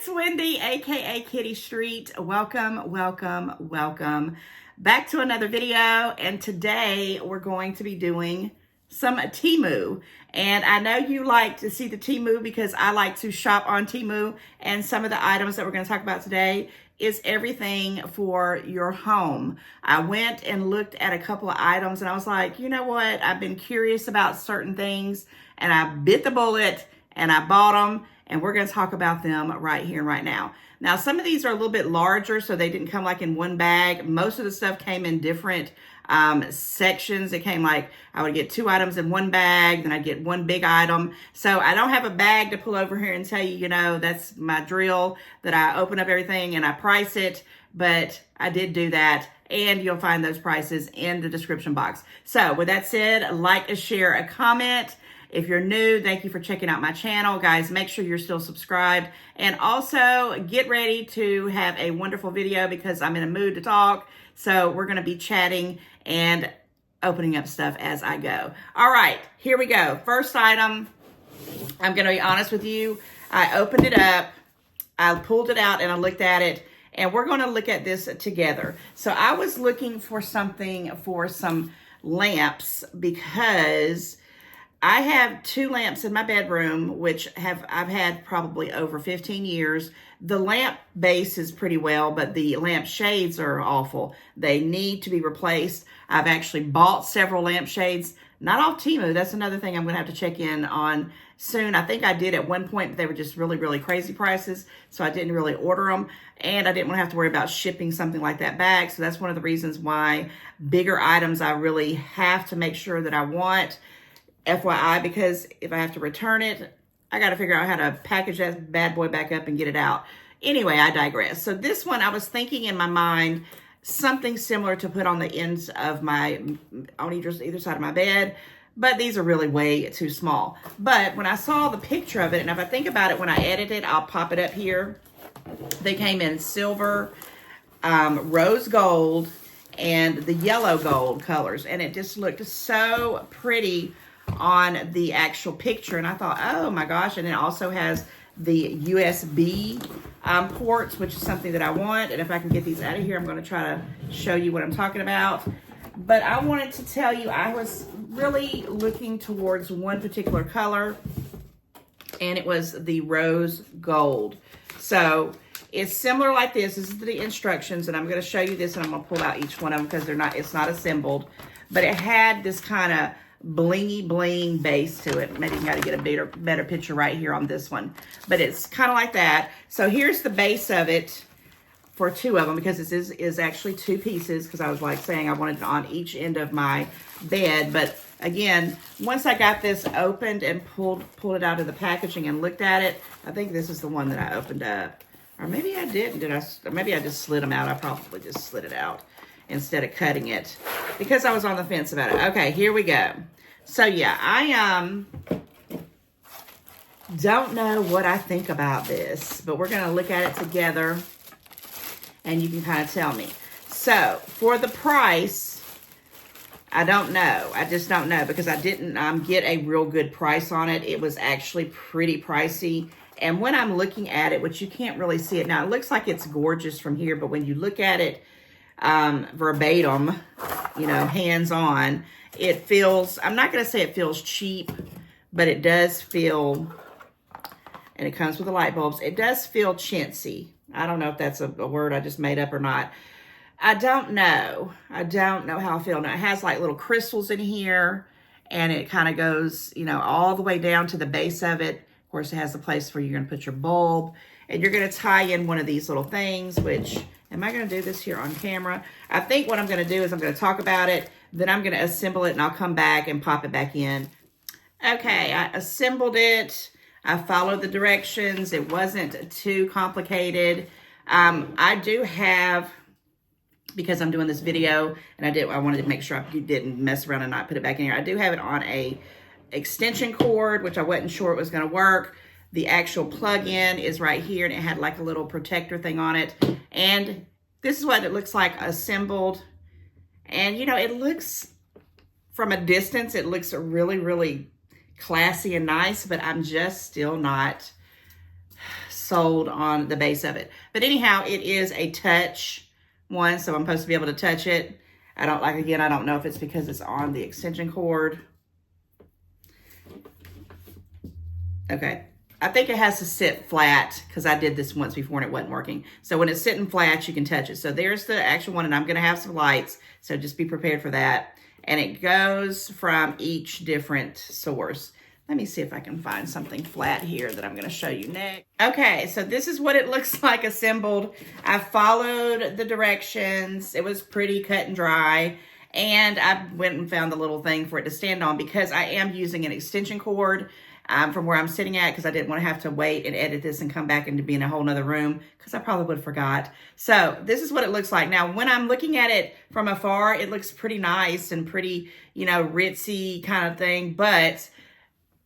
it's Wendy, aka Kitty Street. Welcome, welcome, welcome back to another video. And today we're going to be doing some Temu. And I know you like to see the Temu because I like to shop on Temu. And some of the items that we're going to talk about today is everything for your home. I went and looked at a couple of items and I was like, you know what? I've been curious about certain things and I bit the bullet and I bought them. And we're going to talk about them right here and right now. Now, some of these are a little bit larger, so they didn't come like in one bag. Most of the stuff came in different sections. It came like I would get 2 items in one bag, then I'd get one big item. So I don't have a bag to pull over here and tell you, you know, that's my drill, that I open up everything and I price it. But I did do that. And you'll find those prices in the description box. So with that said, like, a share, a comment. If you're new, thank you for checking out my channel. Guys, make sure you're still subscribed. And also, get ready to have a wonderful video because I'm in a mood to talk. So we're going to be chatting and opening up stuff as I go. All right, here we go. First item, I'm going to be honest with you. I opened it up, I pulled it out, and I looked at it. And we're going to look at this together. So I was looking for something for some lamps because I have 2 lamps in my bedroom, which I've had probably over 15 years. The lamp base is pretty well, but the lamp shades are awful. They need to be replaced. I've actually bought several lamp shades, not off Temu. That's another thing I'm going to have to check in on soon. I think I did at one point, but they were just really, really crazy prices, so I didn't really order them. And I didn't want to have to worry about shipping something like that back. So that's one of the reasons why bigger items I really have to make sure that I want. FYI, because if I have to return it, I got to figure out how to package that bad boy back up and get it out. Anyway, I digress. So this one, I was thinking in my mind, something similar to put on the ends of on either side of my bed, but these are really way too small. But when I saw the picture of it, and if I think about it, when I edit it, I'll pop it up here. They came in silver, rose gold, and the yellow gold colors, and it just looked so pretty on the actual picture. And I thought, oh my gosh. And it also has the USB ports, which is something that I want. And if I can get these out of here, I'm going to try to show you what I'm talking about. But I wanted to tell you, I was really looking towards one particular color, and it was the rose gold. So it's similar like this. This is the instructions, and I'm going to show you this, and I'm going to pull out each one of them because it's not assembled. But it had this kind of blingy bling base to it. Maybe you got to get a better picture right here on this one. But it's kind of like that. So here's the base of it for 2 of them, because this is actually 2 pieces, because I was like saying I wanted it on each end of my bed. But again, once I got this opened and pulled it out of the packaging and looked at it, I think this is the one that I opened up. Or maybe I didn't. Maybe I just slid them out. I probably just slid it out instead of cutting it because I was on the fence about it. Okay, here we go. So yeah, I don't know what I think about this, but we're going to look at it together and you can kind of tell me. So for the price, I don't know. I just don't know because I didn't get a real good price on it. It was actually pretty pricey. And when I'm looking at it, which you can't really see it now, it looks like it's gorgeous from here, but when you look at it verbatim, you know, hands-on, it feels, I'm not going to say it feels cheap, but it does feel, and it comes with the light bulbs, it does feel chintzy. I don't know if that's a word I just made up or not. I don't know. I don't know how I feel. Now, it has like little crystals in here, and it kind of goes, you know, all the way down to the base of it. Of course, it has a place where you're going to put your bulb, and you're going to tie in one of these little things, which, am I going to do this here on camera? I think what I'm going to do is I'm going to talk about it, then I'm going to assemble it, and I'll come back and pop it back in. Okay, I assembled it. I followed the directions. It wasn't too complicated. I do have, because I'm doing this video, and I wanted to make sure I didn't mess around and not put it back in here. I do have it on a extension cord, which I wasn't sure it was going to work. The actual plug-in is right here, and it had like a little protector thing on it. And this is what it looks like assembled. And, you know, it looks, from a distance, it looks really, really classy and nice, but I'm just still not sold on the base of it. But anyhow, it is a touch one, so I'm supposed to be able to touch it. I don't like, again, I don't know if it's because it's on the extension cord. Okay, I think it has to sit flat because I did this once before and it wasn't working. So when it's sitting flat, you can touch it. So there's the actual one, and I'm gonna have some lights, so just be prepared for that. And it goes from each different source. Let me see if I can find something flat here that I'm gonna show you next. Okay, so this is what it looks like assembled. I followed the directions. It was pretty cut and dry. And I went and found the little thing for it to stand on because I am using an extension cord from where I'm sitting at, because I didn't want to have to wait and edit this and come back and to be in a whole nother room, because I probably would have forgot. So this is what it looks like. Now, when I'm looking at it from afar, it looks pretty nice and pretty, you know, ritzy kind of thing, but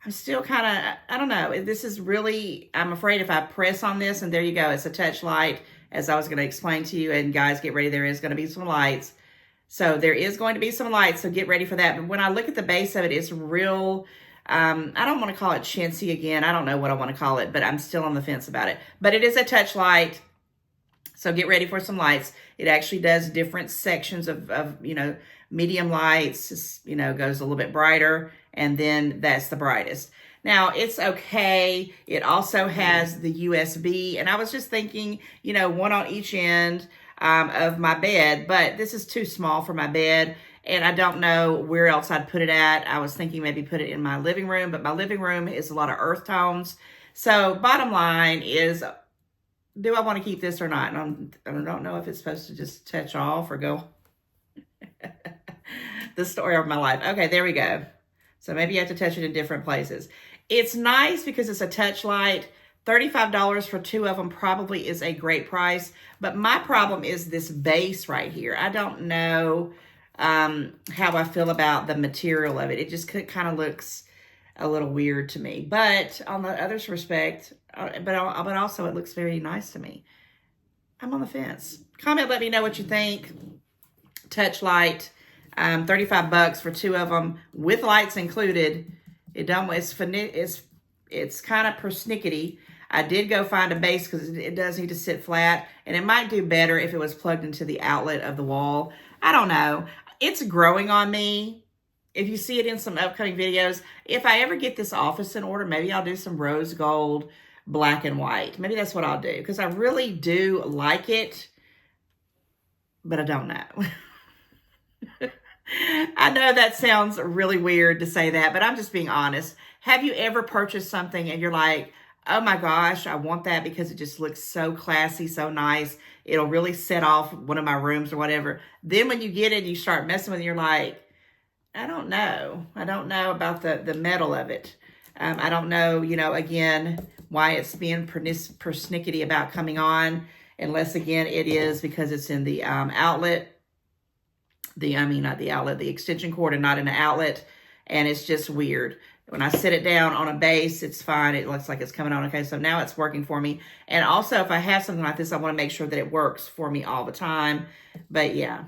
I'm still kind of, I don't know. This is really, I'm afraid if I press on this, and there you go, it's a touch light, as I was going to explain to you. And guys, get ready, there is going to be some lights. So there is going to be some lights, so get ready for that. But when I look at the base of it, it's real, I don't want to call it chintzy again. I don't know what I want to call it, but I'm still on the fence about it. But it is a touch light, so get ready for some lights. It actually does different sections of you know, medium lights, you know, goes a little bit brighter, and then that's the brightest. Now, it's okay. It also has the USB, and I was just thinking, you know, one on each end of my bed, but this is too small for my bed, and I don't know where else I'd put it at. I was thinking maybe put it in my living room, but my living room is a lot of earth tones. So bottom line is, do I want to keep this or not? And I don't know if it's supposed to just touch off or go. The story of my life. Okay, there we go. So maybe you have to touch it in different places. It's nice because it's a touch light. $35 for two of them probably is a great price. But my problem is this base right here. I don't know how I feel about the material of it. It just kind of looks a little weird to me. But on the other respect, but also it looks very nice to me. I'm on the fence. Comment, let me know what you think. Touch light, 35 bucks for two of them with lights included. It's kind of persnickety. I did go find a base because it does need to sit flat, and it might do better if it was plugged into the outlet of the wall. I don't know. It's growing on me. If you see it in some upcoming videos, if I ever get this office in order, maybe I'll do some rose gold, black and white. Maybe that's what I'll do, because I really do like it, but I don't know. I know that sounds really weird to say that, but I'm just being honest. Have you ever purchased something and you're like, oh my gosh, I want that because it just looks so classy, so nice. It'll really set off one of my rooms or whatever. Then when you get it, you start messing with it, you're like, I don't know. I don't know about the metal of it. I don't know, you know, again, why it's being persnickety about coming on, unless, again, it is because it's in the outlet. Not the outlet, the extension cord, and not in the outlet. And it's just weird. When I sit it down on a base, it's fine. It looks like it's coming on. Okay, so now it's working for me. And also, if I have something like this, I want to make sure that it works for me all the time. But yeah.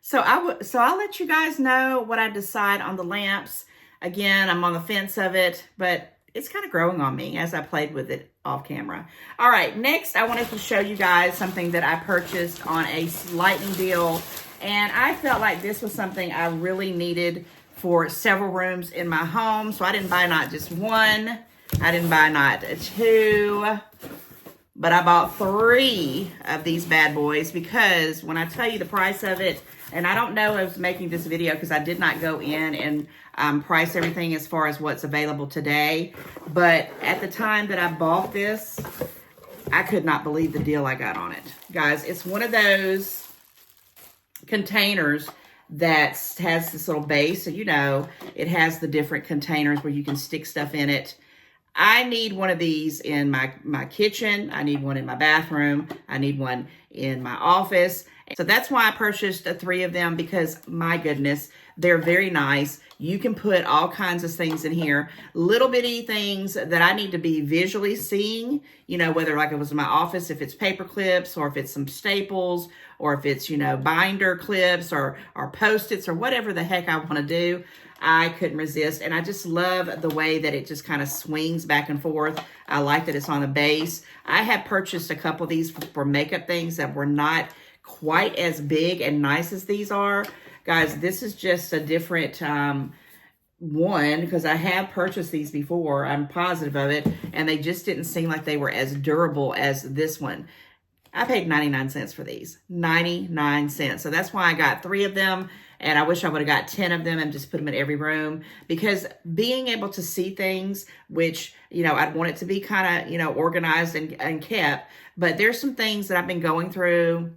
So I'll let you guys know what I decide on the lamps. Again, I'm on the fence of it, but it's kind of growing on me as I played with it off camera. All right, next I wanted to show you guys something that I purchased on a lightning deal. And I felt like this was something I really needed for several rooms in my home. So I didn't buy not just one, I didn't buy not two, but I bought 3 of these bad boys, because when I tell you the price of it, and I don't know if making this video because I did not go in and price everything as far as what's available today. But at the time that I bought this, I could not believe the deal I got on it. Guys, it's one of those containers that has this little base. So, you know, it has the different containers where you can stick stuff in it. I need one of these in my kitchen. I need one in my bathroom. I need one in my office. So that's why I purchased 3 of them, because my goodness, they're very nice. You can put all kinds of things in here, little bitty things that I need to be visually seeing, you know, whether like it was in my office, if it's paper clips, or if it's some staples, or if it's, you know, binder clips or Post-its or whatever the heck I want to do. I couldn't resist. And I just love the way that it just kind of swings back and forth. I like that it's on a base. I have purchased a couple of these for makeup things that were not quite as big and nice as these are. Guys, this is just a different one, because I have purchased these before. I'm positive of it. And they just didn't seem like they were as durable as this one. I paid 99 cents for these. 99 cents. So that's why I got 3 of them. And I wish I would have got 10 of them and just put them in every room, because being able to see things, which, you know, I'd want it to be kind of, you know, organized and kept. But there's some things that I've been going through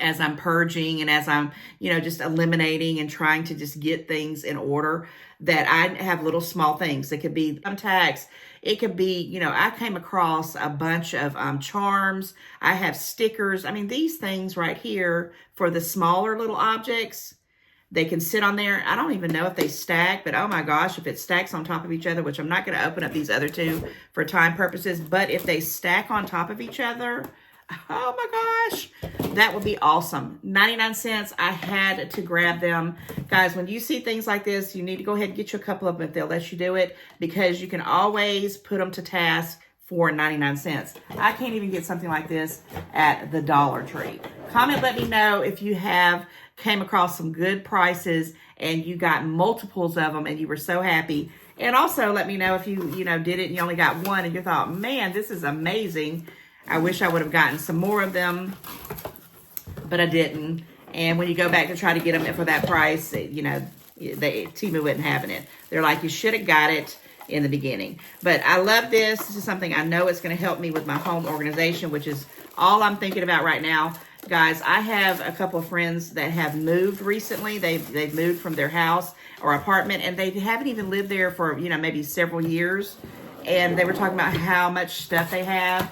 as I'm purging and as I'm, you know, just eliminating and trying to just get things in order, that I have little small things. It could be thumbtacks. It could be, you know, I came across a bunch of charms. I have stickers. I mean, these things right here for the smaller little objects, they can sit on there. I don't even know if they stack, but oh my gosh, if it stacks on top of each other, which I'm not going to open up these other 2 for time purposes, but if they stack on top of each other, oh my gosh, that would be awesome. 99 cents. I had to grab them. Guys, when you see things like this, you need to go ahead and get you a couple of them if they'll let you do it, because you can always put them to task for 99 cents. I can't even get something like this at the Dollar Tree. Comment, let me know if you have came across some good prices and you got multiples of them and you were so happy. And also let me know if you did it and you only got one and you thought, man, this is amazing. I wish I would have gotten some more of them, but I didn't. And when you go back to try to get them for that price, you know, Temu wasn't having it. They're like, you should have got it in the beginning. But I love this. This is something I know it's going to help me with my home organization, which is all I'm thinking about right now. Guys, I have a couple of friends that have moved recently. They've moved from their house or apartment, and they haven't even lived there for, you know, maybe several years. And they were talking about how much stuff they have.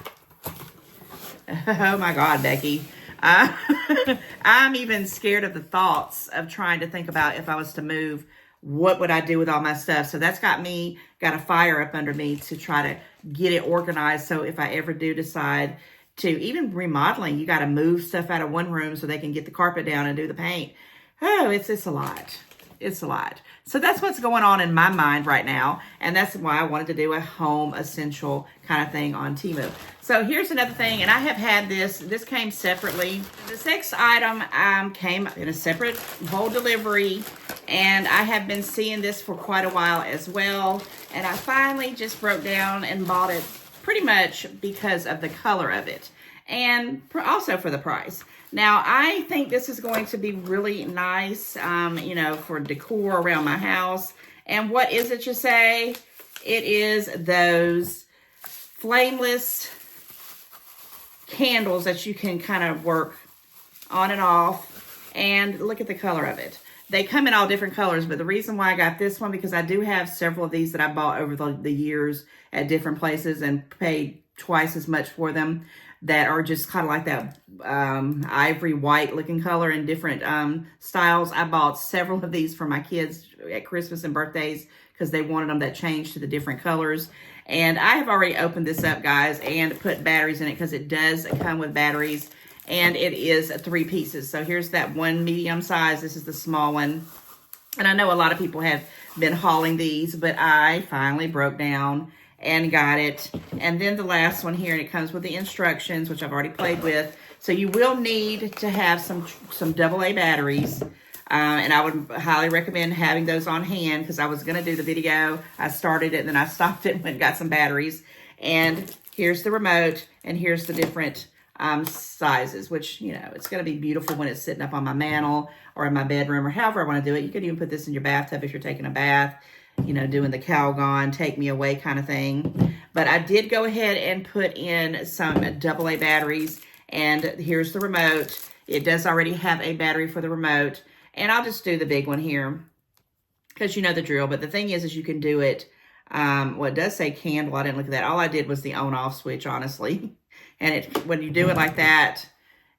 Oh my God, Becky. I'm even scared of the thoughts of trying to think about if I was to move, what would I do with all my stuff? So that's got a fire up under me to try to get it organized. So if I ever do decide to, even remodeling, you got to move stuff out of one room so they can get the carpet down and do the paint. Oh, it's a lot. It's a lot. So that's what's going on in my mind right now. And that's why I wanted to do a home essential kind of thing on Temu. So here's another thing, and I have had this came separately. The 6th item came in a separate whole delivery, and I have been seeing this for quite a while as well. And I finally just broke down and bought it pretty much because of the color of it, and also for the price. Now, I think this is going to be really nice, you know, for decor around my house. And what is it, you say? It is those flameless candles that you can kind of work on and off. And look at the color of it. They come in all different colors, but the reason why I got this one, because I do have several of these that I bought over the years at different places and paid twice as much for them, that are just kind of like that ivory white looking color in different styles. I bought several of these for my kids at Christmas and birthdays because they wanted them that changed to the different colors. And I have already opened this up, guys, and put batteries in it because it does come with batteries. And it is 3 pieces. So here's that one medium size. This is the small one. And I know a lot of people have been hauling these, but I finally broke down and got it. And then the last one here, and it comes with the instructions, which I've already played with. So you will need to have some AA batteries. And I would highly recommend having those on hand, because I was going to do the video. I started it, and then I stopped it and went and got some batteries. And here's the remote, and here's the different sizes, which, you know, it's going to be beautiful when it's sitting up on my mantle or in my bedroom or however I want to do it. You could even put this in your bathtub if you're taking a bath, you know, doing the Calgon, take me away kind of thing. But I did go ahead and put in some AA batteries, and here's the remote. It does already have a battery for the remote, and I'll just do the big one here because you know the drill. But the thing is you can do it, well, it does say candle. I didn't look at that. All I did was the on-off switch, honestly. And when you do it like that,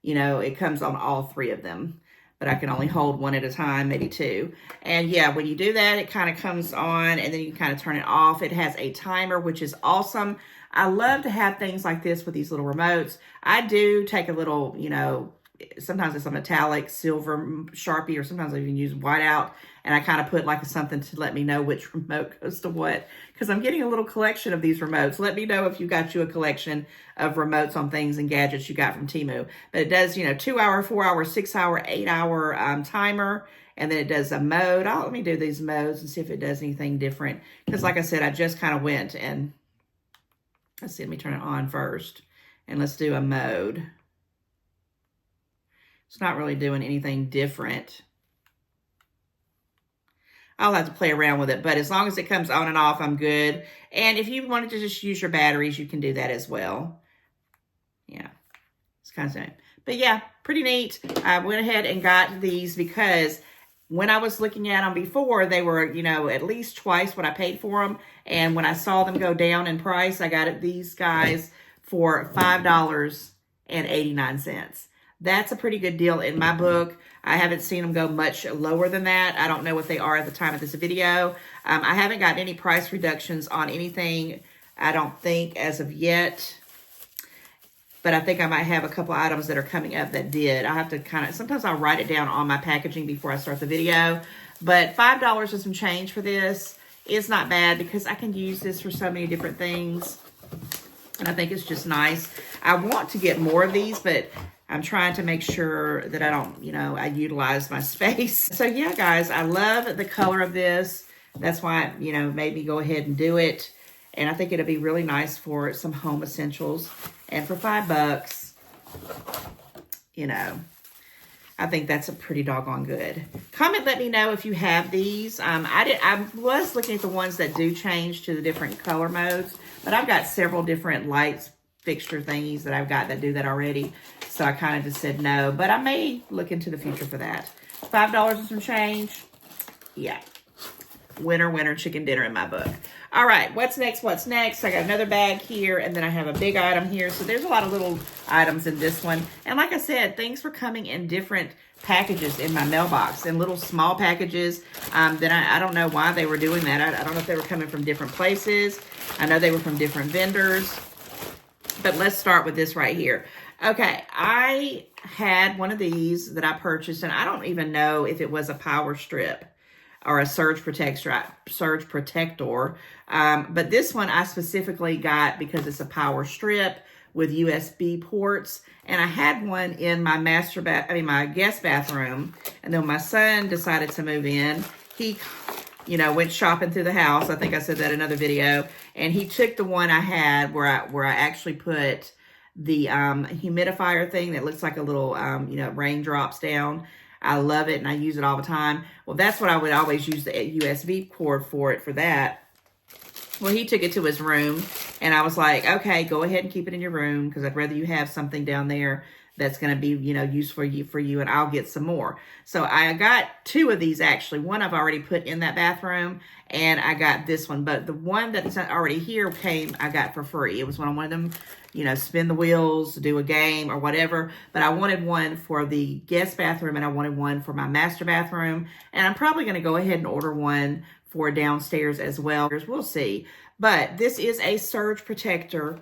you know, it comes on all 3 of them, but I can only hold one at a time, maybe 2. And yeah, when you do that, it kind of comes on and then you can kind of turn it off. It has a timer, which is awesome. I love to have things like this with these little remotes. I do take a little, you know, sometimes it's a metallic silver Sharpie, or sometimes I even use whiteout, and I kind of put like something to let me know which remote goes to what, because I'm getting a little collection of these remotes. Let me know if you got you a collection of remotes on things and gadgets you got from Temu. But it does, you know, 2-hour, 4-hour, 6-hour, 8-hour timer, and then it does a mode. Let me do these modes and see if it does anything different, because like I said, I just kind of went and, let's see, let me turn it on first, and let's do a mode. It's not really doing anything different. I'll have to play around with it, but as long as it comes on and off, I'm good. And if you wanted to just use your batteries, you can do that as well. Yeah, it's kind of neat. But yeah, pretty neat. I went ahead and got these because when I was looking at them before, they were, you know, at least twice what I paid for them. And when I saw them go down in price, I got these guys for $5.89. That's a pretty good deal in my book. I haven't seen them go much lower than that. I don't know what they are at the time of this video. I haven't gotten any price reductions on anything, I don't think, as of yet. But I think I might have a couple items that are coming up that did. I have to kind of, sometimes I'll write it down on my packaging before I start the video. But $5 and some change for this is not bad, because I can use this for so many different things. And I think it's just nice. I want to get more of these, but I'm trying to make sure that I don't, you know, I utilize my space. So yeah, guys, I love the color of this. That's why, you know, made me go ahead and do it. And I think it'll be really nice for some home essentials. And for $5, you know, I think that's a pretty doggone good. Comment, let me know if you have these. I was looking at the ones that do change to the different color modes, but I've got several different lights fixture thingies that I've got that do that already. So I kind of just said no, but I may look into the future for that. $5 and some change. Yeah. Winner chicken dinner in my book. All right, what's next? What's next? I got another bag here, and then I have a big item here. So there's a lot of little items in this one. And like I said, things were coming in different packages in my mailbox, in little small packages. Then I don't know why they were doing that. I don't know if they were coming from different places. I know they were from different vendors. But let's start with this right here. Okay, I had one of these that I purchased, and I don't even know if it was a power strip or a surge protector. But this one I specifically got because it's a power strip with USB ports. And I had one in my my guest bathroom. And then when my son decided to move in, he, you know, went shopping through the house. I think I said that in another video. And he took the one I had where I actually put the humidifier thing that looks like a little, you know, raindrops down. I love it, and I use it all the time. Well, that's what I would always use the USB cord for that. Well, he took it to his room, and I was like, okay, go ahead and keep it in your room, because I'd rather you have something down there that's going to be, you know, useful for you, and I'll get some more. So I got 2 of these, actually. One I've already put in that bathroom, and I got this one. But the one that's already here I got for free. It was when I wanted them, you know, spin the wheels, do a game or whatever. But I wanted one for the guest bathroom, and I wanted one for my master bathroom. And I'm probably going to go ahead and order one for downstairs as well. We'll see. But this is a surge protector.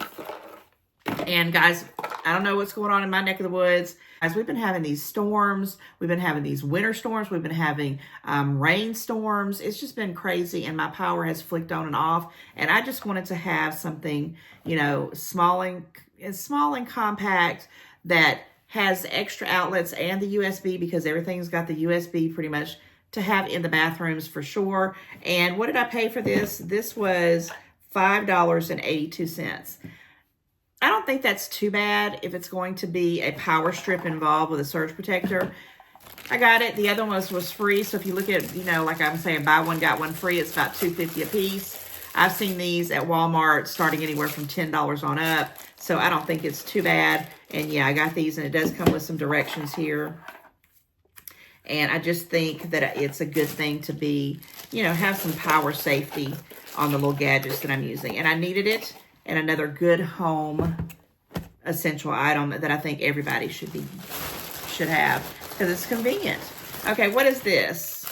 And guys, I don't know what's going on in my neck of the woods. Guys, we've been having these storms. We've been having these winter storms. We've been having rainstorms. It's just been crazy, and my power has flicked on and off. And I just wanted to have something, you know, small and compact that has extra outlets and the USB, because everything's got the USB pretty much to have in the bathrooms for sure. And what did I pay for this? This was $5.82. I don't think that's too bad if it's going to be a power strip involved with a surge protector. I got it. The other one was free. So if you look at, you know, like I'm saying, buy one, got one free, it's about $2.50 a piece. I've seen these at Walmart starting anywhere from $10 on up. So I don't think it's too bad. And yeah, I got these, and it does come with some directions here. And I just think that it's a good thing to be, you know, have some power safety on the little gadgets that I'm using. And I needed it. And another good home essential item that I think everybody should have because it's convenient. Okay, what is this?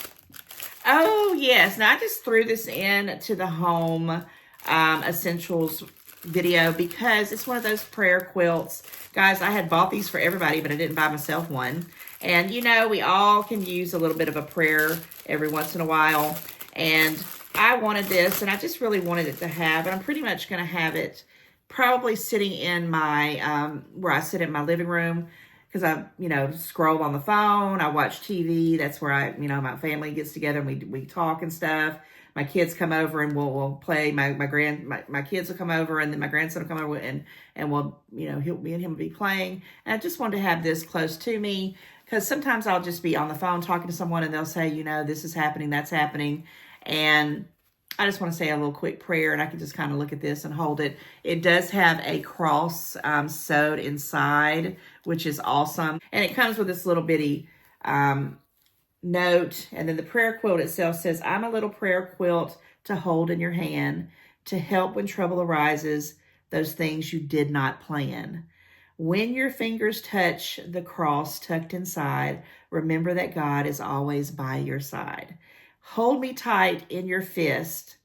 Oh, yes. Now, I just threw this in to the home essentials video because it's one of those prayer quilts. Guys, I had bought these for everybody, but I didn't buy myself one. And, you know, we all can use a little bit of a prayer every once in a while. And I wanted this, and I just really wanted it to have, and I'm pretty much going to have it probably sitting in my, where I sit in my living room, because I, you know, scroll on the phone, I watch TV, that's where I, you know, my family gets together and we talk and stuff. My kids come over and we'll play, my kids will come over, and then my grandson will come over and we'll, you know, me and him will be playing. And I just wanted to have this close to me, because sometimes I'll just be on the phone talking to someone and they'll say, you know, this is happening, that's happening. And I just want to say a little quick prayer, and I can just kind of look at this and hold it. It does have a cross sewed inside, which is awesome. And it comes with this little bitty note. And then the prayer quilt itself says, I'm a little prayer quilt to hold in your hand, to help when trouble arises, those things you did not plan. When your fingers touch the cross tucked inside, remember that God is always by your side. Hold me tight in your fist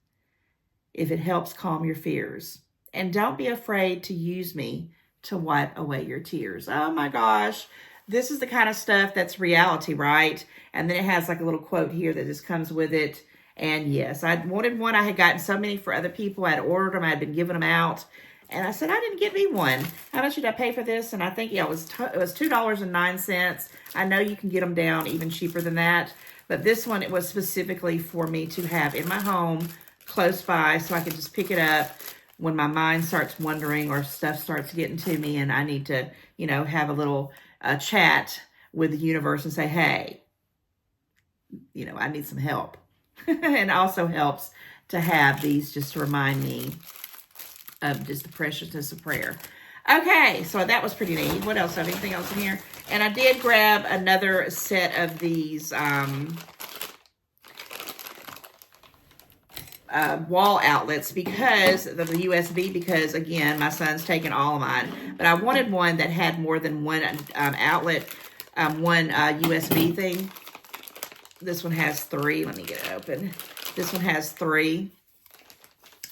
if it helps calm your fears. And don't be afraid to use me to wipe away your tears. Oh my gosh. This is the kind of stuff that's reality, right? And then it has like a little quote here that just comes with it. And yes, I wanted one. I had gotten so many for other people. I had ordered them. I had been giving them out. And I said, I didn't get me one. How much did I pay for this? And I think, yeah, it was $2.09. I know you can get them down even cheaper than that. But this one, it was specifically for me to have in my home close by, so I could just pick it up when my mind starts wandering or stuff starts getting to me and I need to, you know, have a little chat with the universe and say, hey, you know, I need some help. And it also helps to have these just to remind me of just the preciousness of prayer. Okay, so that was pretty neat. What else? Anything else in here? And I did grab another set of these wall outlets because of the USB, because again, my son's taken all of mine. But I wanted one that had more than one outlet, one USB thing. This one has 3. Let me get it open. This one has 3.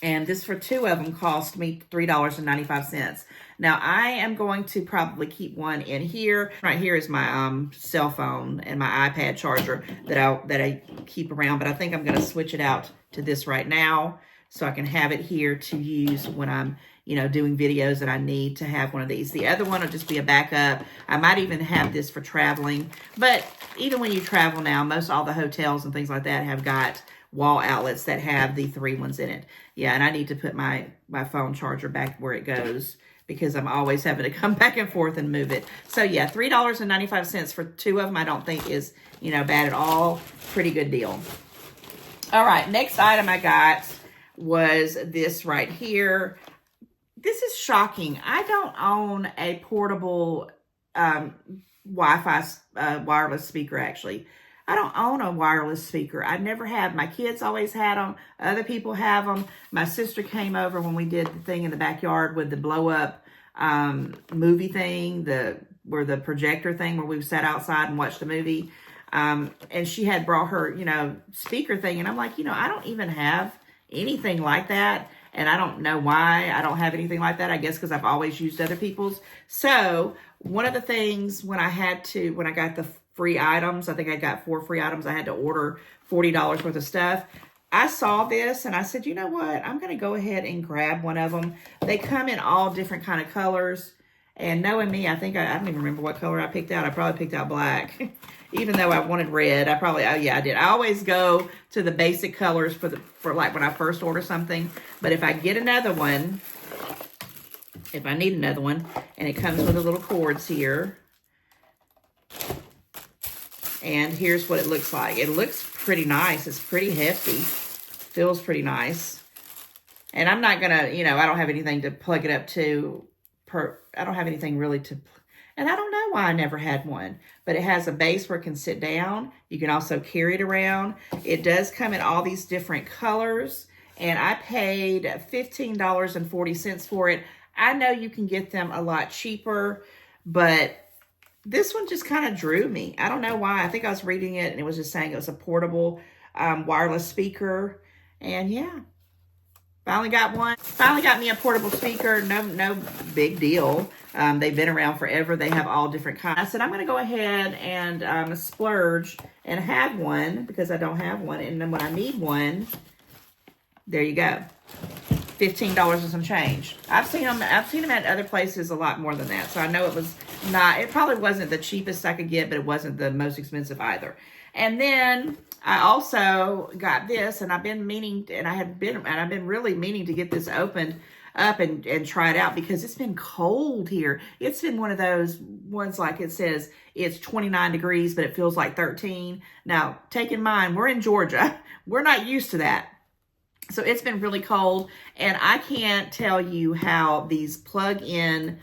And this for 2 of them cost me $3.95. Now, I am going to probably keep one in here. Right here is my cell phone and my iPad charger that I keep around. But I think I'm going to switch it out to this right now so I can have it here to use when I'm, you know, doing videos that I need to have one of these. The other one will just be a backup. I might even have this for traveling. But even when you travel now, most all the hotels and things like that have got wall outlets that have the 3 ones in it. Yeah, and I need to put my phone charger back where it goes because I'm always having to come back and forth and move it. So yeah, $3.95 for 2 of them I don't think is, you know, bad at all. Pretty good deal. All right, next item I got was this right here. This is shocking. I don't own a portable Wi-Fi wireless speaker, actually. I don't own a wireless speaker. I never have. My kids always had them. Other people have them. My sister came over when we did the thing in the backyard with the blow-up movie thing, where the projector thing where we sat outside and watched a movie. And she had brought her, you know, speaker thing. And I'm like, you know, I don't even have anything like that. And I don't know why I don't have anything like that. I guess because I've always used other people's. So one of the things when I got the free items, I think I got 4 free items. I had to order $40 worth of stuff. I saw this and I said, you know what? I'm going to go ahead and grab one of them. They come in all different kind of colors. And knowing me, I think I don't even remember what color I picked out. I probably picked out black. Even though I wanted red, oh yeah, I did. I always go to the basic colors for like when I first order something. But if I get another one, if I need another one, and it comes with the little cords here. And here's what it looks like. It looks pretty nice. It's pretty hefty. Feels pretty nice. And I'm not going to, you know, I don't have anything to plug it up to. I don't have anything really to, and I don't know why I never had one. But it has a base where it can sit down. You can also carry it around. It does come in all these different colors. And I paid $15.40 for it. I know you can get them a lot cheaper, but this one just kind of drew me. I don't know why. I think I was reading it and it was just saying it was a portable wireless speaker. And yeah, finally got one. Finally got me a portable speaker. No big deal. They've been around forever. They have all different kinds. I said, I'm going to go ahead and splurge and have one because I don't have one. And then when I need one, there you go. $15 and some change. I've seen them at other places a lot more than that. So I know it probably wasn't the cheapest I could get, but it wasn't the most expensive either. And then I also got this, and I've been really meaning to get this opened up and try it out because it's been cold here. It's been one of those ones like it says it's 29 degrees, but it feels like 13. Now, take in mind, we're in Georgia. We're not used to that. So it's been really cold, and I can't tell you how these plug-in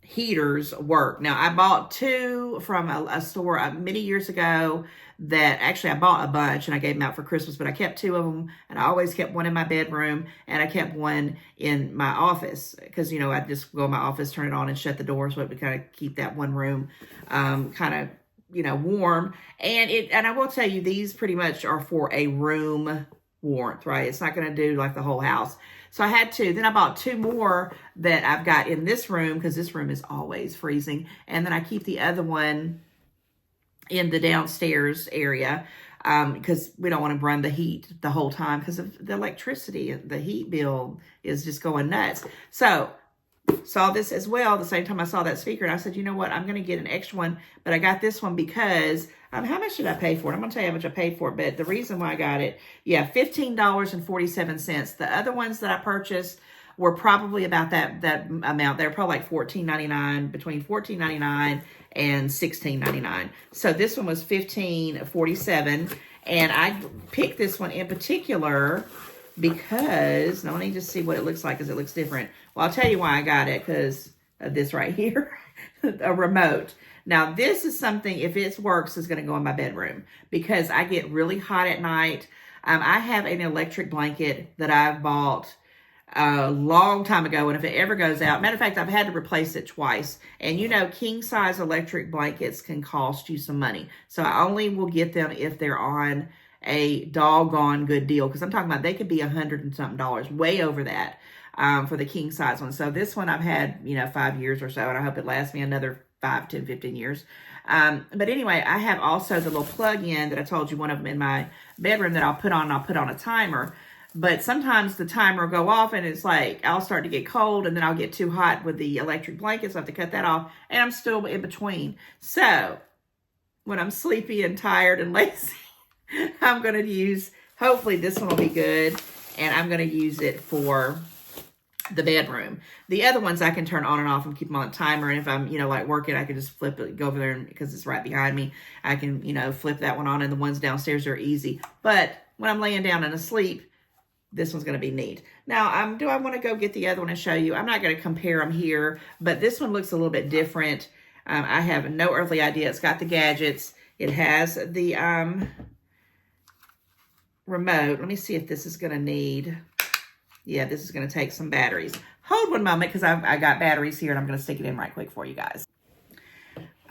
heaters work. Now, I bought two from a store many years ago that actually I bought a bunch, and I gave them out for Christmas, but I kept two of them, and I always kept one in my bedroom, and I kept one in my office because, I just go in my office, turn it on, and shut the door so it would kind of keep that one room kind of, warm. And I will tell you, these pretty much are for a room warmth, right? It's not going to do like the whole house. So I had two. Then I bought two more that I've got in this room because this room is always freezing. And then I keep the other one in the downstairs area because we don't want to run the heat the whole time because of the electricity. The heat bill is just going nuts. So saw this as well the same time I saw that speaker, and I said, you know what, I'm going to get an extra one, but I got this one because how much did I pay for it? I'm going to tell you how much I paid for it, but the reason why I got it, yeah, $15.47. The other ones that I purchased were probably about that amount. They were probably like $14.99, between $14.99 and $16.99. So this one was $15.47, and I picked this one in particular because, now let me just see what it looks like because it looks different. Well, I'll tell you why I got it, because of this right here, a remote. Now, this is something, if it works, is going to go in my bedroom because I get really hot at night. I have an electric blanket that I've bought a long time ago, and if it ever goes out, matter of fact, I've had to replace it twice. And king size electric blankets can cost you some money. So I only will get them if they're on a doggone good deal, because I'm talking about they could be $100 and something, way over that for the king size one. So this one I've had 5 years or so, and I hope it lasts me another 5, 10, 15 years. But anyway, I have also the little plug-in that I told you, one of them in my bedroom that I'll put on a timer. But sometimes the timer will go off and it's like I'll start to get cold and then I'll get too hot with the electric blankets. So I have to cut that off, and I'm still in between. So when I'm sleepy and tired and lazy, I'm going to use, hopefully this one will be good, and I'm going to use it for the bedroom. The other ones I can turn on and off and keep them on a timer, and if I'm, like working, I can just flip it, go over there, and because it's right behind me, I can, flip that one on, and the ones downstairs are easy. But when I'm laying down and asleep, this one's going to be neat. Now, do I want to go get the other one and show you? I'm not going to compare them here, but this one looks a little bit different. I have no earthly idea. It's got the gadgets. It has the remote. Let me see if this is going to need, yeah, this is going to take some batteries. Hold one moment because I got batteries here, and I'm going to stick it in right quick for you guys.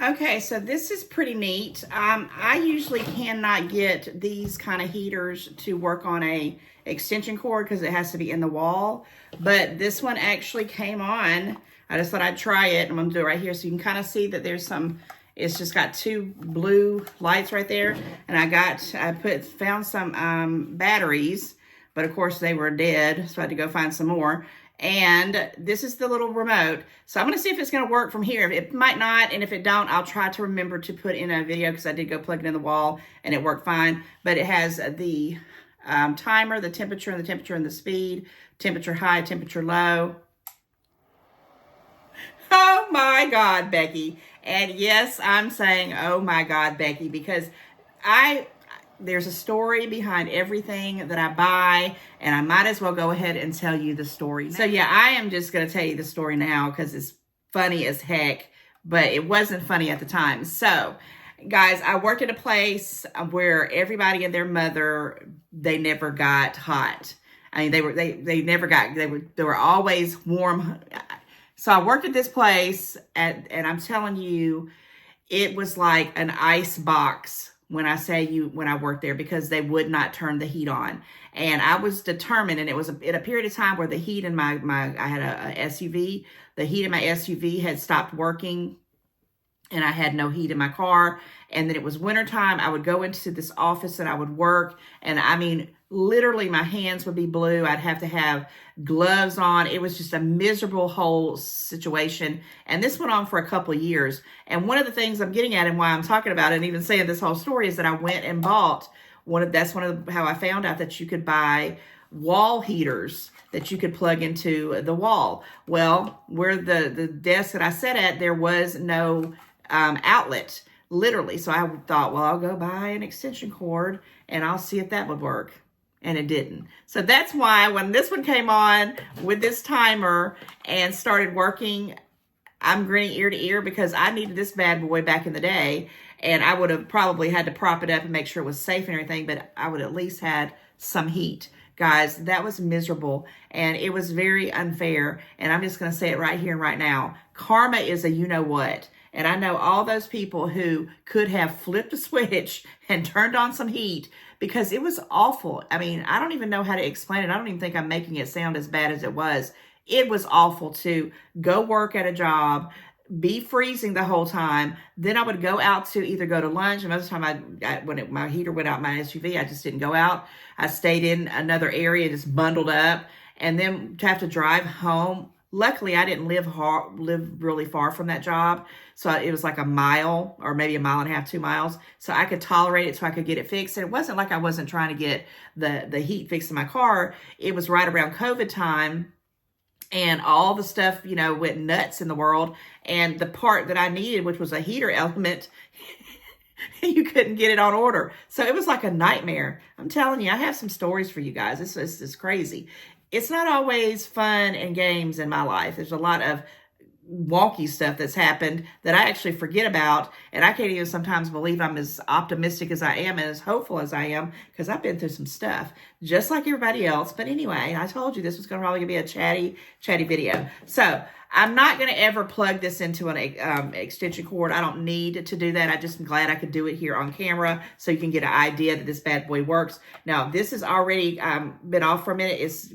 Okay, so this is pretty neat. I usually cannot get these kind of heaters to work on a extension cord because it has to be in the wall, but this one actually came on. I just thought I'd try it. I'm going to do it right here so you can kind of see that there's some, it's just got two blue lights right there, and I found some batteries, but of course they were dead, so I had to go find some more. And this is the little remote. So I'm going to see if it's going to work from here. It might not, and if it don't, I'll try to remember to put in a video because I did go plug it in the wall and it worked fine. But it has the timer, the temperature and the speed, temperature high, temperature low. Oh my God, Becky. And yes, I'm saying, oh my God, Becky, because there's a story behind everything that I buy, and I might as well go ahead and tell you the story now. So yeah, I am just going to tell you the story now because it's funny as heck, but it wasn't funny at the time. So guys, I worked at a place where everybody and their mother, they never got hot. I mean, they were always warm. So I worked at this place, and I'm telling you, it was like an ice box when I worked there, because they would not turn the heat on. And I was determined, and it was in a period of time where the heat in I had a SUV, the heat in my SUV had stopped working, and I had no heat in my car. And then it was wintertime. I would go into this office and I would work. And I mean, literally my hands would be blue. I'd have to have gloves on. It was just a miserable whole situation. And this went on for a couple of years. And one of the things I'm getting at, and why I'm talking about it and even saying this whole story, is that I went and bought how I found out that you could buy wall heaters that you could plug into the wall. Well, where the desk that I sat at, there was no outlet, literally. So I thought, well, I'll go buy an extension cord and I'll see if that would work. And it didn't. So that's why when this one came on with this timer and started working, I'm grinning ear to ear, because I needed this bad boy back in the day. And I would have probably had to prop it up and make sure it was safe and everything, but I would at least had some heat. Guys, that was miserable, and it was very unfair. And I'm just going to say it right here and right now. Karma is a you-know-what. And I know all those people who could have flipped a switch and turned on some heat, because it was awful. I mean, I don't even know how to explain it. I don't even think I'm making it sound as bad as it was. It was awful to go work at a job, be freezing the whole time. Then I would go out to either go to lunch. And most of the time, when my heater went out in my SUV, I just didn't go out. I stayed in another area, just bundled up, and then to have to drive home. Luckily, I didn't live really far from that job. So it was like a mile, or maybe a mile and a half, 2 miles. So I could tolerate it, so I could get it fixed. And it wasn't like I wasn't trying to get the heat fixed in my car. It was right around COVID time, and all the stuff, went nuts in the world. And the part that I needed, which was a heater element, you couldn't get it on order. So it was like a nightmare. I'm telling you, I have some stories for you guys. This is crazy. It's not always fun and games in my life. There's a lot of wonky stuff that's happened that I actually forget about. And I can't even sometimes believe I'm as optimistic as I am and as hopeful as I am, because I've been through some stuff just like everybody else. But anyway, I told you this was probably going to be a chatty video. So I'm not going to ever plug this into an extension cord. I don't need to do that. I just am glad I could do it here on camera so you can get an idea that this bad boy works. Now, this has already been off for a minute. It's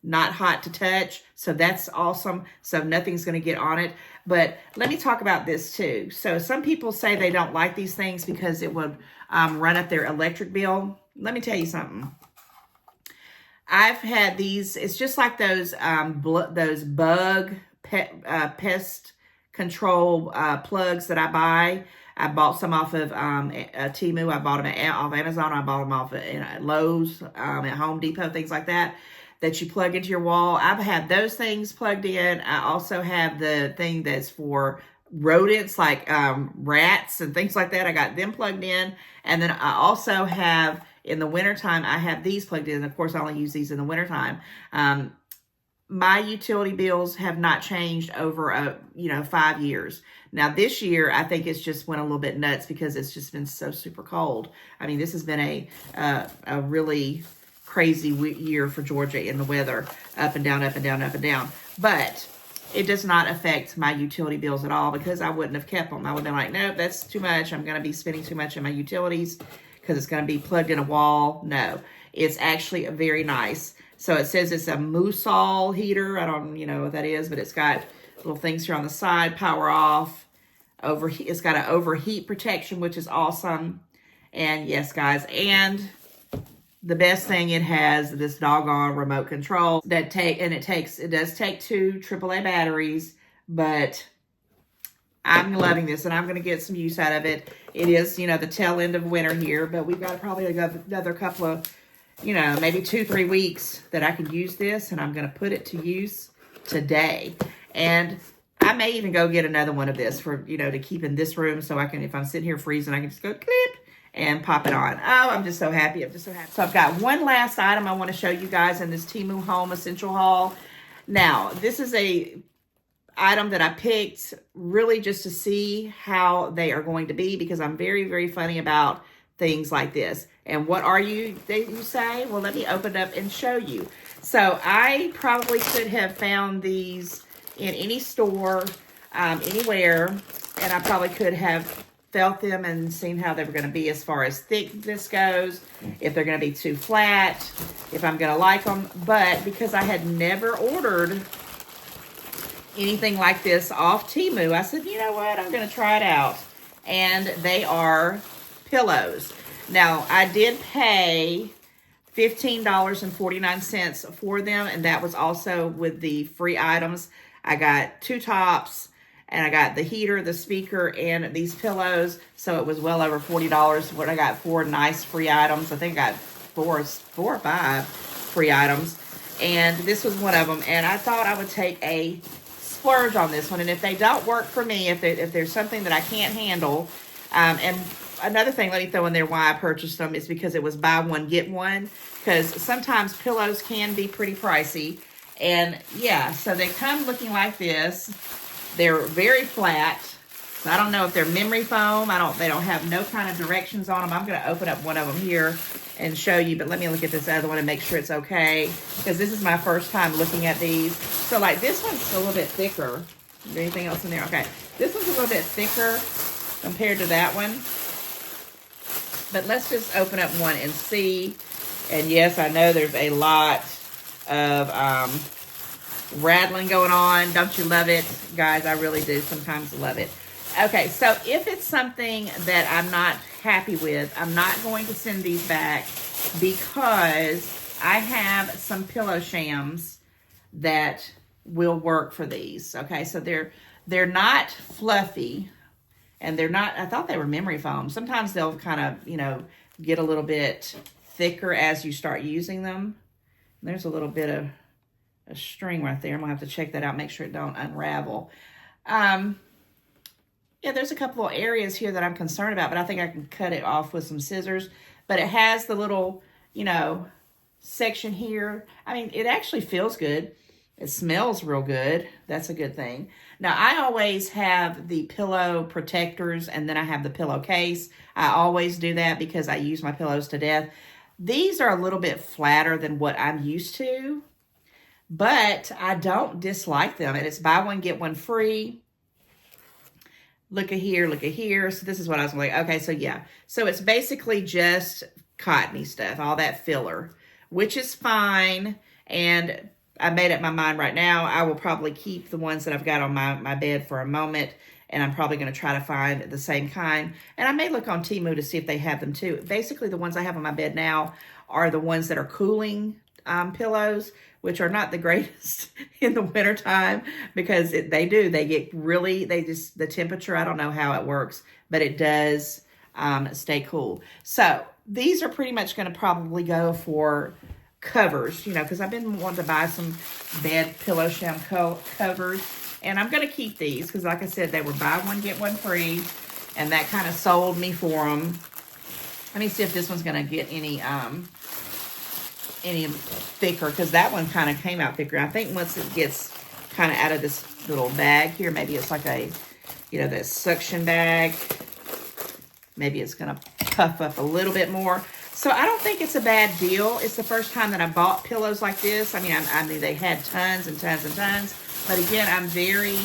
not hot to touch, so that's awesome. So nothing's going to get on it. But let me talk about this too. So some people say they don't like these things because it would run up their electric bill. Let me tell you something. I've had these. It's just like those pest control plugs that I buy. I bought some off of Temu. I bought them off Amazon. I bought them off at Lowe's, at Home Depot, things like that you plug into your wall. I've had those things plugged in. I also have the thing that's for rodents, like rats and things like that. I got them plugged in. And then I also have, in the wintertime, I have these plugged in. Of course, I only use these in the wintertime. My utility bills have not changed over 5 years. Now this year, I think it's just went a little bit nuts because it's just been so super cold. I mean, this has been a really crazy year for Georgia in the weather, up and down, up and down, up and down. But it does not affect my utility bills at all, because I wouldn't have kept them. I would have been like, nope, that's too much. I'm going to be spending too much in my utilities because it's going to be plugged in a wall. No, it's actually very nice. So it says it's a Musol heater. I don't know what that is, but it's got little things here on the side, power off, overheat. It's got an overheat protection, which is awesome. And yes, guys, and the best thing, it has this doggone remote control it does take 2 AAA batteries, but I'm loving this and I'm going to get some use out of it. It is, the tail end of winter here, but we've got probably another couple of, maybe 2-3 weeks that I can use this, and I'm going to put it to use today. And I may even go get another one of this for, to keep in this room, so I can, if I'm sitting here freezing, I can just go clip and pop it on. Oh, I'm just so happy. I'm just so happy. So I've got one last item I want to show you guys in this Temu Home Essential Haul. Now, this is a item that I picked really just to see how they are going to be, because I'm very, very funny about things like this. And what are you say? Well, let me open it up and show you. So I probably could have found these in any store, anywhere, and I probably could have felt them and seen how they were going to be as far as thickness goes, if they're going to be too flat, if I'm going to like them. But because I had never ordered anything like this off Temu, I said, you know what, I'm going to try it out. And they are pillows. Now, I did pay $15.49 for them, and that was also with the free items. I got 2 tops, and I got the heater, the speaker, and these pillows, so it was well over $40. What I got 4 nice free items. I think I got 4 or 5 free items, and this was one of them, and I thought I would take a splurge on this one, and if they don't work for me, if there's something that I can't handle, and another thing, let me throw in there why I purchased them is because it was buy one, get one, because sometimes pillows can be pretty pricey, and yeah, so they come looking like this. They're very flat, so I don't know if they're memory foam. They don't have no kind of directions on them. I'm going to open up one of them here and show you, but let me look at this other one and make sure it's okay, because this is my first time looking at these. So like this one's a little bit thicker. Is there anything else in there? Okay, this one's a little bit thicker compared to that one. But let's just open up one and see. And yes, I know there's a lot of rattling going on. Don't you love it? Guys, I really do sometimes love it. Okay, so if it's something that I'm not happy with, I'm not going to send these back because I have some pillow shams that will work for these. Okay, so they're not fluffy, and they're not, I thought they were memory foam. Sometimes they'll kind of, you know, get a little bit thicker as you start using them. There's a little bit of a string right there. I'm gonna have to check that out, make sure it don't unravel. Yeah, there's a couple of areas here that I'm concerned about, but I think I can cut it off with some scissors. But it has the little, you know, section here. I mean, it actually feels good. It smells real good. That's a good thing. Now, I always have the pillow protectors, and then I have the pillowcase. I always do that because I use my pillows to death. These are a little bit flatter than what I'm used to, but I don't dislike them. And it's buy one, get one free. Look at here, look at here. So this is what I was like, okay, so yeah. So it's basically just cottony stuff, all that filler, which is fine. And I made up my mind right now. I will probably keep the ones that I've got on my bed for a moment, and I'm probably going to try to find the same kind. And I may look on Temu to see if they have them too. Basically, the ones I have on my bed now are the ones that are cooling pillows, which are not the greatest in the wintertime because they get really, the temperature, I don't know how it works, but it does stay cool. So these are pretty much going to probably go for covers, you know, because I've been wanting to buy some bed pillow sham covers, and I'm going to keep these because, like I said, they were buy one, get one free, and that kind of sold me for them. Let me see if this one's going to get any thicker, because that one kind of came out thicker. I think once it gets kind of out of this little bag here, maybe it's like a, you know, this suction bag, maybe it's going to puff up a little bit more. So I don't think it's a bad deal. It's the first time that I bought pillows like this. I mean, they had tons and tons and tons, but again, I'm very,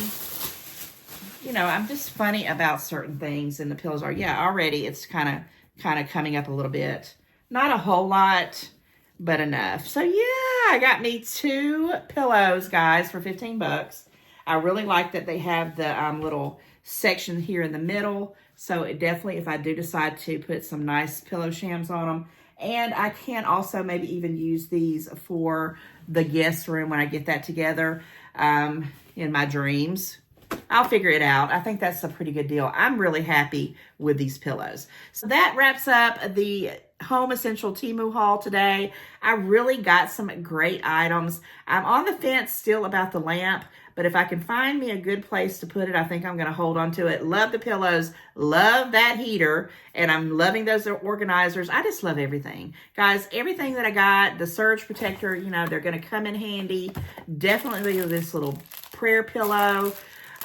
you know, I'm just funny about certain things, and the pillows are, yeah, already it's kind of coming up a little bit. Not a whole lot, but enough. So yeah, I got me 2 pillows, guys, for 15 bucks. I really like that they have the little section here in the middle. So it definitely, if I do decide to put some nice pillow shams on them, and I can also maybe even use these for the guest room when I get that together in my dreams. I'll figure it out. I think that's a pretty good deal. I'm really happy with these pillows. So that wraps up the Home Essential Temu haul today. I really got some great items. I'm on the fence still about the lamp, but if I can find me a good place to put it, I think I'm going to hold on to it. Love the pillows, love that heater, and I'm loving those organizers. I just love everything. Guys, everything that I got, the surge protector, you know, they're going to come in handy. Definitely this little prayer pillow.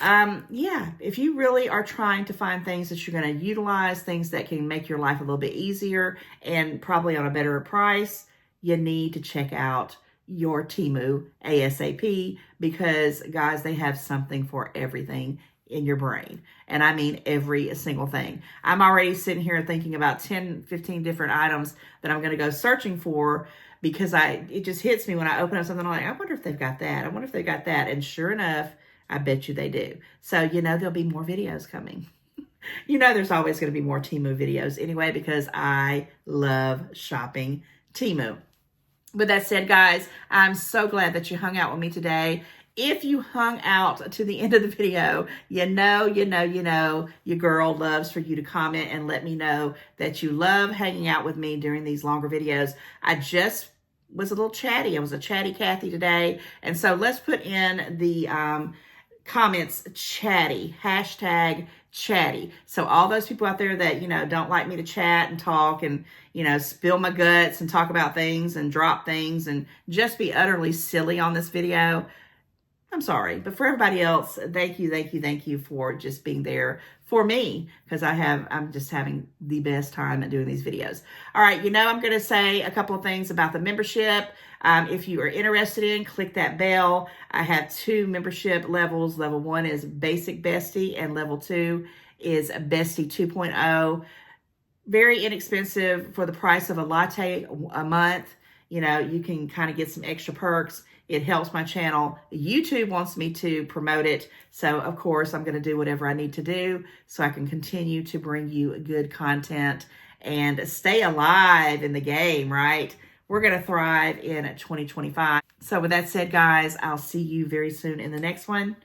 Yeah, if you really are trying to find things that you're going to utilize, things that can make your life a little bit easier and probably on a better price, you need to check out your Temu ASAP, because guys, they have something for everything in your brain. And I mean every single thing. I'm already sitting here thinking about 10, 15 different items that I'm going to go searching for, because it just hits me when I open up something. I'm like, I wonder if they've got that. I wonder if they've got that. And sure enough, I bet you they do. So, you know, there'll be more videos coming. You know, there's always going to be more Temu videos anyway, because I love shopping Temu. With that said, guys, I'm so glad that you hung out with me today. If you hung out to the end of the video, you know, your girl loves for you to comment and let me know that you love hanging out with me during these longer videos. I just was a little chatty. I was a chatty Cathy today. And so let's put in the comments chatty, hashtag chatty. So all those people out there that, you know, don't like me to chat and talk and, you know, spill my guts and talk about things and drop things and just be utterly silly on this video, I'm sorry. But for everybody else, thank you for just being there for me, because I'm just having the best time at doing these videos. All right, you know, I'm going to say a couple of things about the membership. If you are interested in, click that bell. I have 2 membership levels. Level 1 is Basic Bestie, and level 2 is Bestie 2.0. Very inexpensive for the price of a latte a month. You know, you can kind of get some extra perks. It helps my channel. YouTube wants me to promote it. So, of course, I'm going to do whatever I need to do so I can continue to bring you good content and stay alive in the game, right? We're going to thrive in 2025. So with that said, guys, I'll see you very soon in the next one.